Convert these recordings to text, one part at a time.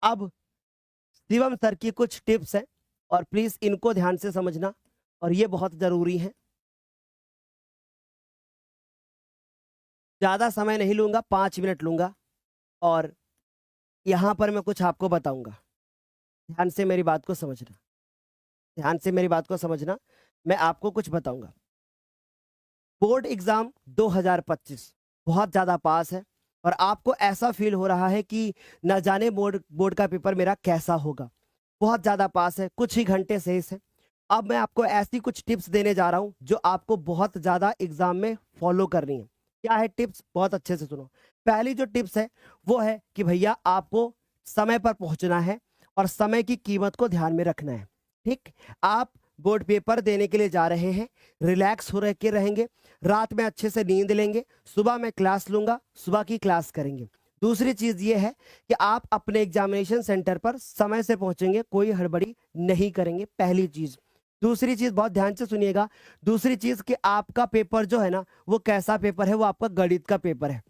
अब शिवम सर की कुछ टिप्स हैं और प्लीज इनको ध्यान से समझना और ये बहुत जरूरी है। ज्यादा समय नहीं लूंगा, 5 मिनट लूंगा और यहाँ पर मैं कुछ आपको बताऊंगा। ध्यान से मेरी बात को समझना, ध्यान से मेरी बात को समझना। मैं आपको कुछ बताऊंगा। बोर्ड एग्जाम 2025 बहुत ज्यादा पास है और आपको ऐसा फील हो रहा है कि न जाने बोर्ड बोर्ड का पेपर मेरा कैसा होगा। बहुत ज्यादा पास है, कुछ ही घंटे शेष है। अब मैं आपको ऐसी कुछ टिप्स देने जा रहा हूं जो आपको बहुत ज्यादा एग्जाम में फॉलो करनी है। क्या है टिप्स, बहुत अच्छे से सुनो। पहली जो टिप्स है वो है कि भैया आपको समय पर पहुंचना है और समय की कीमत को ध्यान में रखना है। ठीक, आप बोर्ड पेपर देने के लिए जा रहे हैं, रिलैक्स हो रह के रहेंगे, रात में अच्छे से नींद लेंगे, सुबह मैं क्लास लूंगा, सुबह की क्लास करेंगे। दूसरी चीज ये है कि आप अपने एग्जामिनेशन सेंटर पर समय से पहुंचेंगे, कोई हड़बड़ी नहीं करेंगे, पहली चीज। दूसरी चीज बहुत ध्यान से सुनिएगा, दूसरी चीज कि आपका पेपर जो है ना वो कैसा पेपर है, वो आपका गणित का पेपर है।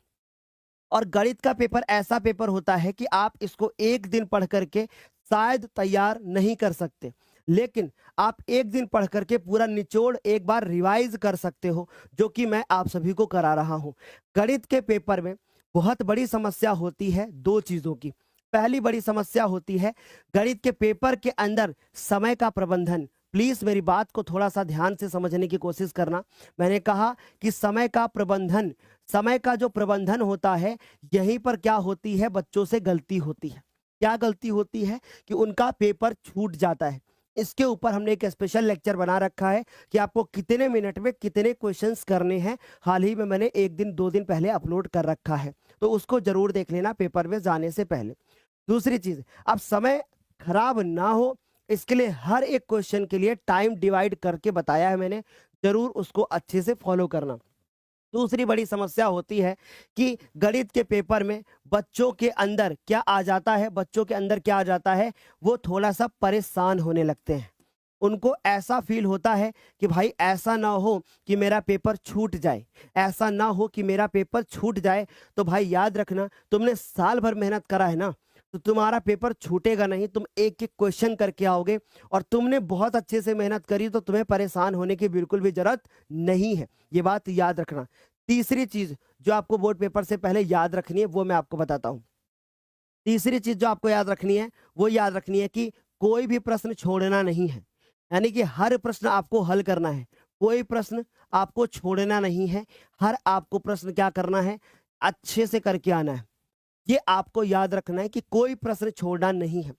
और गणित का पेपर ऐसा पेपर होता है कि आप इसको एक दिन पढ़ करके शायद तैयार नहीं कर सकते, लेकिन आप एक दिन पढ़ करके पूरा निचोड़ एक बार रिवाइज कर सकते हो, जो कि मैं आप सभी को करा रहा हूं। गणित के पेपर में बहुत बड़ी समस्या होती है दो चीजों की। पहली बड़ी समस्या होती है गणित के पेपर के अंदर समय का प्रबंधन। प्लीज मेरी बात को थोड़ा सा ध्यान से समझने की कोशिश करना। मैंने कहा कि समय का प्रबंधन, समय का जो प्रबंधन होता है, यहीं पर क्या होती है, बच्चों से गलती होती है। क्या गलती होती है कि उनका पेपर छूट जाता है। इसके ऊपर हमने एक स्पेशल लेक्चर बना रखा है कि आपको कितने मिनट में कितने क्वेश्चंस करने हैं। हाल ही में मैंने एक दिन 2 दिन पहले अपलोड कर रखा है, तो उसको जरूर देख लेना पेपर में जाने से पहले। दूसरी चीज, अब समय खराब ना हो इसके लिए हर एक क्वेश्चन के लिए टाइम डिवाइड करके बताया है मैंने, जरूर उसको अच्छे से फॉलो करना। दूसरी बड़ी समस्या होती है कि गणित के पेपर में बच्चों के अंदर क्या आ जाता है, बच्चों के अंदर क्या आ जाता है, वो थोड़ा सा परेशान होने लगते हैं। उनको ऐसा फील होता है कि भाई ऐसा ना हो कि मेरा पेपर छूट जाए, ऐसा ना हो कि मेरा पेपर छूट जाए। तो भाई याद रखना, तुमने साल भर मेहनत करा है ना, तो तुम्हारा पेपर छूटेगा नहीं, तुम एक एक क्वेश्चन करके आओगे और तुमने बहुत अच्छे से मेहनत करी, तो तुम्हें परेशान होने की बिल्कुल भी जरूरत नहीं है। ये बात याद रखना। तीसरी चीज जो आपको बोर्ड पेपर से पहले याद रखनी है वो मैं आपको बताता हूं। तीसरी चीज जो आपको याद रखनी है वो याद रखनी है कि कोई भी प्रश्न छोड़ना नहीं है, यानी कि हर प्रश्न आपको हल करना है। कोई प्रश्न आपको छोड़ना नहीं है, हर आपको प्रश्न क्या करना है, अच्छे से करके आना है। ये आपको याद रखना है कि कोई प्रश्न छोड़ना नहीं है।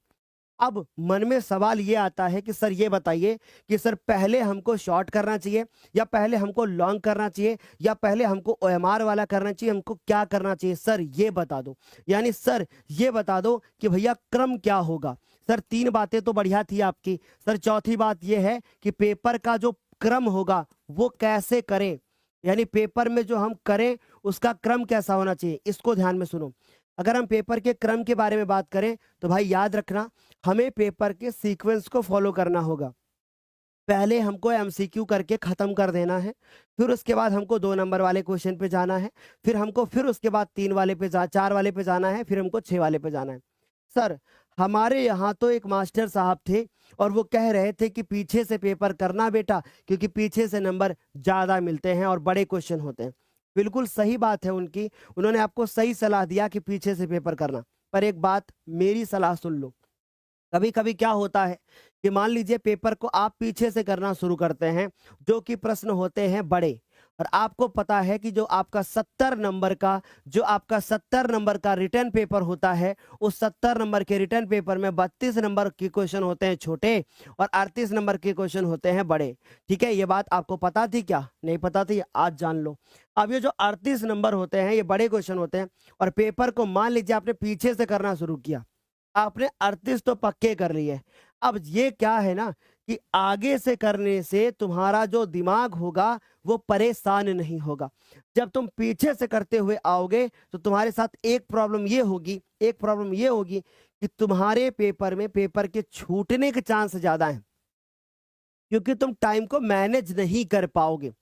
अब मन में सवाल ये आता है कि सर ये बताइए कि सर पहले हमको शॉर्ट करना चाहिए या पहले हमको लॉन्ग करना चाहिए या पहले हमको ओएमआर वाला करना चाहिए, हमको क्या करना चाहिए सर ये बता दो। यानी सर ये बता दो कि भैया क्रम क्या होगा। सर 3 बातें तो बढ़िया थी आपकी, सर चौथी बात ये है कि पेपर का जो क्रम होगा वो कैसे करें, यानी पेपर में जो हम करें उसका क्रम कैसा होना चाहिए, इसको ध्यान में सुनो। अगर हम पेपर के क्रम के बारे में बात करें तो भाई याद रखना, हमें पेपर के सीक्वेंस को फॉलो करना होगा। पहले हमको एमसीक्यू करके खत्म कर देना है, फिर उसके बाद हमको 2 नंबर वाले क्वेश्चन पे जाना है, फिर हमको फिर उसके बाद 3 वाले पे 4 वाले पे जाना है, फिर हमको 6 वाले पे जाना है। सर हमारे यहाँ तो एक मास्टर साहब थे और वो कह रहे थे कि पीछे से पेपर करना बेटा, क्योंकि पीछे से नंबर ज्यादा मिलते हैं और बड़े क्वेश्चन होते हैं। बिल्कुल सही बात है उनकी, उन्होंने आपको सही सलाह दिया कि पीछे से पेपर करना। पर एक बात मेरी सलाह सुन लो। कभी कभी क्या होता है कि मान लीजिए पेपर को आप पीछे से करना शुरू करते हैं, जो कि प्रश्न होते हैं बड़े, और आपको पता है कि जो आपका 70 नंबर का रिटर्न पेपर होता है, उस 70 नंबर के रिटर्न पेपर में 32 नंबर के क्वेश्चन होते हैं छोटे और 38 नंबर के क्वेश्चन होते हैं बड़े। ठीक है, ये बात आपको पता थी क्या, नहीं पता थी, आज जान लो। अब ये जो 38 नंबर होते हैं ये बड़े क्वेश्चन होते हैं और पेपर को मान लीजिए आपने पीछे से करना शुरू किया, आपने 38 तो पक्के कर लिए। अब ये क्या है ना कि आगे से करने से तुम्हारा जो दिमाग होगा वो परेशान नहीं होगा। जब तुम पीछे से करते हुए आओगे तो तुम्हारे साथ एक प्रॉब्लम ये होगी कि तुम्हारे पेपर में पेपर के छूटने के चांस ज्यादा हैं, क्योंकि तुम टाइम को मैनेज नहीं कर पाओगे।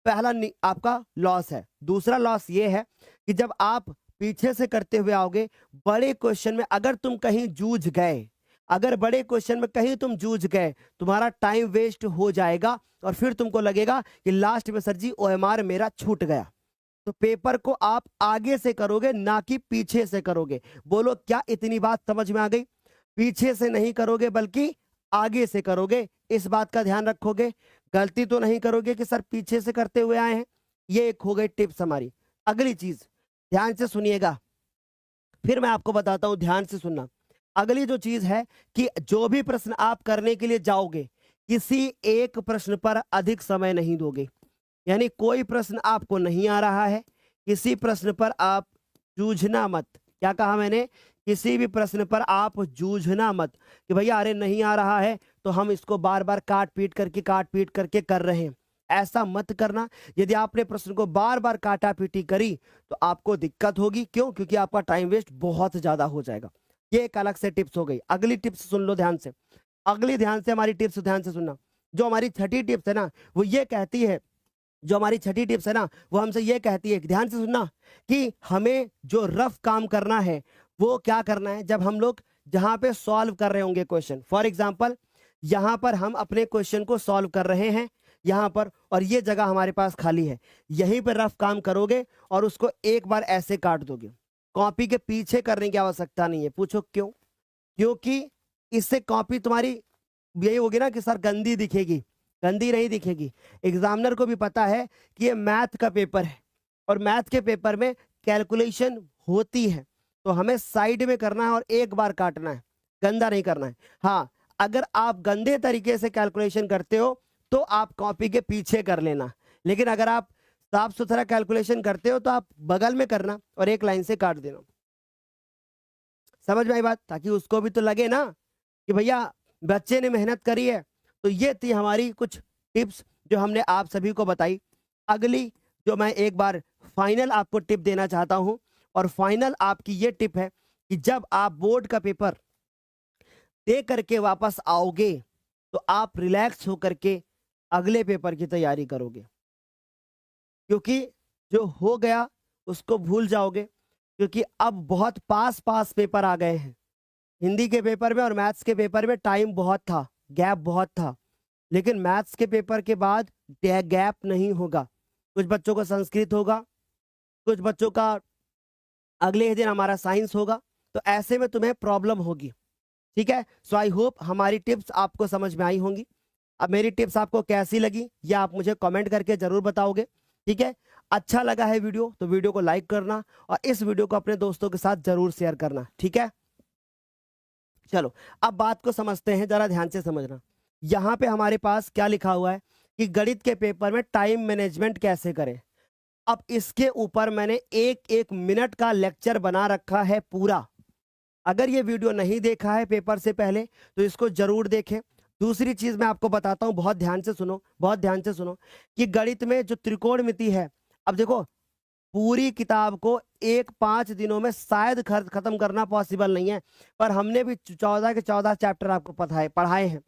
आपका लॉस है। दूसरा लॉस ये है कि जब आप पीछे से करते हुए आओगे, बड़े क्वेश्चन में अगर तुम कहीं जूझ गए, अगर बड़े क्वेश्चन में कहीं तुम जूझ गए, तुम्हारा टाइम वेस्ट हो जाएगा और फिर तुमको लगेगा कि लास्ट में सर जी ओएमआर मेरा छूट गया। तो पेपर को आप आगे से करोगे, ना कि पीछे से करोगे। बोलो क्या इतनी बात समझ में आ गई? पीछे से नहीं करोगे बल्कि आगे से करोगे, इस बात का ध्यान रखोगे। गलती तो नहीं करोगे कि सर पीछे से करते हुए आए हैं। ये एक हो गई टिप्स हमारी। अगली चीज ध्यान से सुनिएगा, फिर मैं आपको बताता हूं, ध्यान से सुनना। अगली जो चीज है कि जो भी प्रश्न आप करने के लिए जाओगे, किसी एक प्रश्न पर अधिक समय नहीं दोगे। यानी कोई प्रश्न आपको नहीं आ रहा है, किसी प्रश्न पर आप जूझना मत। क्या कहा मैंने? किसी भी प्रश्न पर आप जूझना मत कि भैया अरे नहीं आ रहा है तो हम इसको बार बार काट पीट करके कर रहे हैं। ऐसा मत करना। यदि आपने प्रश्न को बार बार काटा पीटी करी तो आपको दिक्कत होगी। क्यों? क्योंकि आपका टाइम वेस्ट बहुत ज्यादा हो जाएगा। ये एक अलग से टिप्स हो गई। अगली टिप्स सुन लो ध्यान से, अगली ध्यान से हमारी टिप्स ध्यान से सुनना। जो हमारी छठी टिप्स है ना, वो ये कहती है, जो हमारी छठी टिप्स है ना, वो हमसे ये कहती है, ध्यान से सुनना, कि हमें जो रफ काम करना है वो क्या करना है। जब हम लोग जहां पे सॉल्व कर रहे होंगे क्वेश्चन, फॉर एग्जांपल यहां पर हम अपने क्वेश्चन को सॉल्व कर रहे हैं यहां पर, और ये जगह हमारे पास खाली है, यहीं पर रफ काम करोगे और उसको एक बार ऐसे काट दोगे। कॉपी के पीछे करने की आवश्यकता नहीं है। पूछो क्यों? क्योंकि इससे कॉपी तुम्हारी यही होगी ना कि सर गंदी दिखेगी। गंदी नहीं दिखेगी। एग्जामिनर को भी पता है कि ये मैथ का पेपर है और मैथ के पेपर में कैलकुलेशन होती है, तो हमें साइड में करना है और एक बार काटना है, गंदा नहीं करना है। हाँ, अगर आप गंदे तरीके से कैलकुलेशन करते हो तो आप कॉपी के पीछे कर लेना, लेकिन अगर आप साफ सुथरा कैलकुलेशन करते हो तो आप बगल में करना और एक लाइन से काट देना। समझ में आई बात? ताकि उसको भी तो लगे ना कि भैया बच्चे ने मेहनत करी है। तो ये थी हमारी कुछ टिप्स जो हमने आप सभी को बताई। अगली जो मैं एक बार फाइनल आपको टिप देना चाहता हूं, और फाइनल आपकी ये टिप है कि जब आप बोर्ड का पेपर दे करके वापस आओगे तो आप रिलैक्स होकर के अगले पेपर की तैयारी करोगे, क्योंकि जो हो गया उसको भूल जाओगे। क्योंकि अब बहुत पास पास पेपर आ गए हैं। हिंदी के पेपर में और मैथ्स के पेपर में टाइम बहुत था, गैप बहुत था, लेकिन मैथ्स के पेपर के बाद गैप नहीं होगा। कुछ बच्चों का संस्कृत होगा, कुछ बच्चों का अगले ही दिन हमारा साइंस होगा, तो ऐसे में तुम्हें प्रॉब्लम होगी। ठीक है? सो आई होप हमारी टिप्स आपको समझ में आई होंगी। अब मेरी टिप्स आपको कैसी लगी या आप मुझे कमेंट करके जरूर बताओगे। ठीक है? अच्छा लगा है वीडियो तो वीडियो को लाइक करना और इस वीडियो को अपने दोस्तों के साथ जरूर शेयर करना। ठीक है? चलो अब बात को समझते हैं, जरा ध्यान से समझना। यहाँ पे हमारे पास क्या लिखा हुआ है कि गणित के पेपर में टाइम मैनेजमेंट कैसे करें। अब इसके ऊपर मैंने एक एक मिनट का लेक्चर बना रखा है पूरा। अगर ये वीडियो नहीं देखा है पेपर से पहले तो इसको जरूर देखें। दूसरी चीज मैं आपको बताता हूं, बहुत ध्यान से सुनो, बहुत ध्यान से सुनो, कि गणित में जो त्रिकोणमिति है, अब देखो पूरी किताब को 1-5 दिनों में शायद खत्म करना पॉसिबल नहीं है, पर हमने भी 14 के 14 चैप्टर आपको पढ़ाए हैं।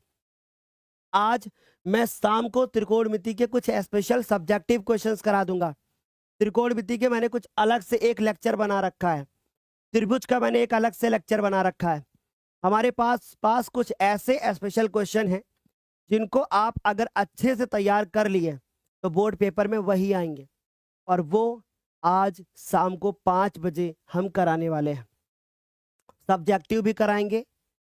आज मैं शाम को त्रिकोणमिति के कुछ स्पेशल सब्जेक्टिव क्वेश्चंस करा दूंगा। त्रिकोणमिति के मैंने कुछ अलग से एक लेक्चर बना रखा है, त्रिभुज का मैंने एक अलग से लेक्चर बना रखा है। हमारे पास कुछ ऐसे स्पेशल क्वेश्चन हैं जिनको आप अगर अच्छे से तैयार कर लिए तो बोर्ड पेपर में वही आएंगे, और वो आज शाम को 5 बजे हम कराने वाले हैं। सब्जेक्टिव भी कराएंगे,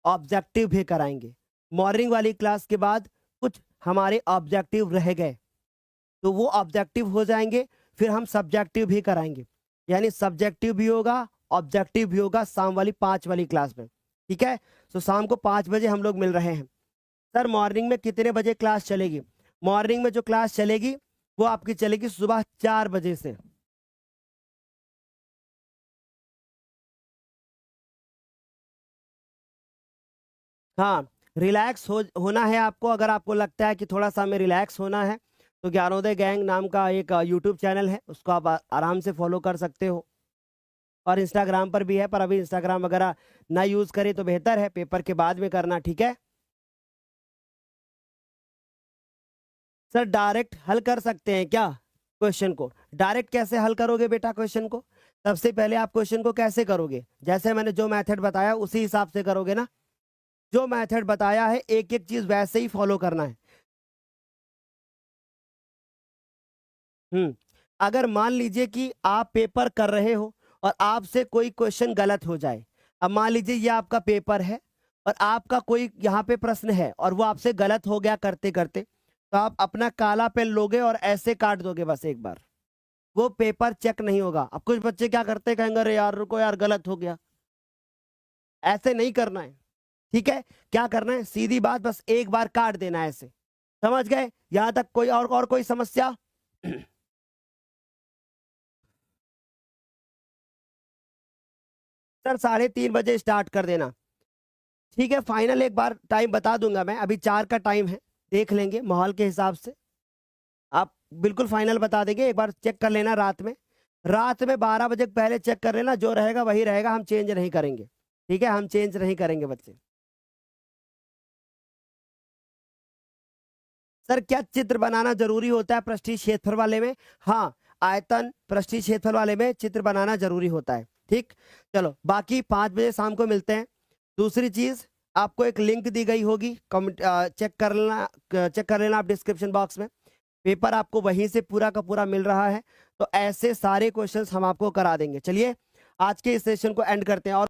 ऑब्जेक्टिव भी कराएंगे। मॉर्निंग वाली क्लास के बाद कुछ हमारे ऑब्जेक्टिव रह गए तो वो ऑब्जेक्टिव हो जाएंगे, फिर हम सब्जेक्टिव भी कराएंगे। यानी सब्जेक्टिव भी होगा, ऑब्जेक्टिव भी होगा शाम वाली 5 वाली क्लास में। ठीक है? तो शाम को 5 बजे हम लोग मिल रहे हैं। सर मॉर्निंग में कितने बजे क्लास चलेगी? मॉर्निंग में जो क्लास चलेगी वो आपकी चलेगी सुबह 4 बजे से। हाँ, रिलैक्स होना है आपको। अगर आपको लगता है कि थोड़ा सा हमें रिलैक्स होना है तो ज्ञानोदय गैंग नाम का एक यूट्यूब चैनल है, उसको आप आराम से फॉलो कर सकते हो। और इंस्टाग्राम पर भी है, पर अभी इंस्टाग्राम वगैरह ना यूज करें तो बेहतर है, पेपर के बाद में करना। ठीक है? सर डायरेक्ट हल कर सकते हैं क्या क्वेश्चन को? डायरेक्ट कैसे हल करोगे बेटा क्वेश्चन को? सबसे पहले आप क्वेश्चन को कैसे करोगे, जैसे मैंने जो मेथड बताया उसी हिसाब से करोगे ना। जो मेथड बताया है एक एक चीज वैसे ही फॉलो करना है। अगर मान लीजिए कि आप पेपर कर रहे हो और आपसे कोई क्वेश्चन गलत हो जाए। अब मान लीजिए ये आपका पेपर है और आपका कोई यहाँ पे प्रश्न है और वो आपसे गलत हो गया करते करते, तो आप अपना काला पेन लोगे और ऐसे काट दोगे बस एक बार, वो पेपर चेक नहीं होगा। अब कुछ बच्चे क्या करते हैं, कहेंगे अरे यार रुको यार गलत हो गया। ऐसे नहीं करना है, ठीक है। क्या करना है, सीधी बात, बस एक बार काट देना है ऐसे। समझ गए यहां तक? कोई और कोई समस्या? सर 3:30 बजे स्टार्ट कर देना, ठीक है। फाइनल एक बार टाइम बता दूंगा मैं, अभी 4 का टाइम है, देख लेंगे माहौल के हिसाब से। आप बिल्कुल फाइनल बता देंगे, एक बार चेक कर लेना रात में। रात में 12 बजे पहले चेक कर लेना, जो रहेगा वही रहेगा, हम चेंज नहीं करेंगे, ठीक है। हम चेंज नहीं करेंगे बच्चे। सर क्या चित्र बनाना जरूरी होता है पृष्ठीय क्षेत्रफल वाले में? हाँ, आयतन पृष्ठीय क्षेत्रफल वाले में चित्र बनाना जरूरी होता है, ठीक। चलो बाकी 5 बजे शाम को मिलते हैं। दूसरी चीज, आपको एक लिंक दी गई होगी, चेक कर लेना आप डिस्क्रिप्शन बॉक्स में। पेपर आपको वहीं से पूरा का पूरा मिल रहा है, तो ऐसे सारे क्वेश्चंस हम आपको करा देंगे। चलिए आज के इस सेशन को एंड करते हैं। और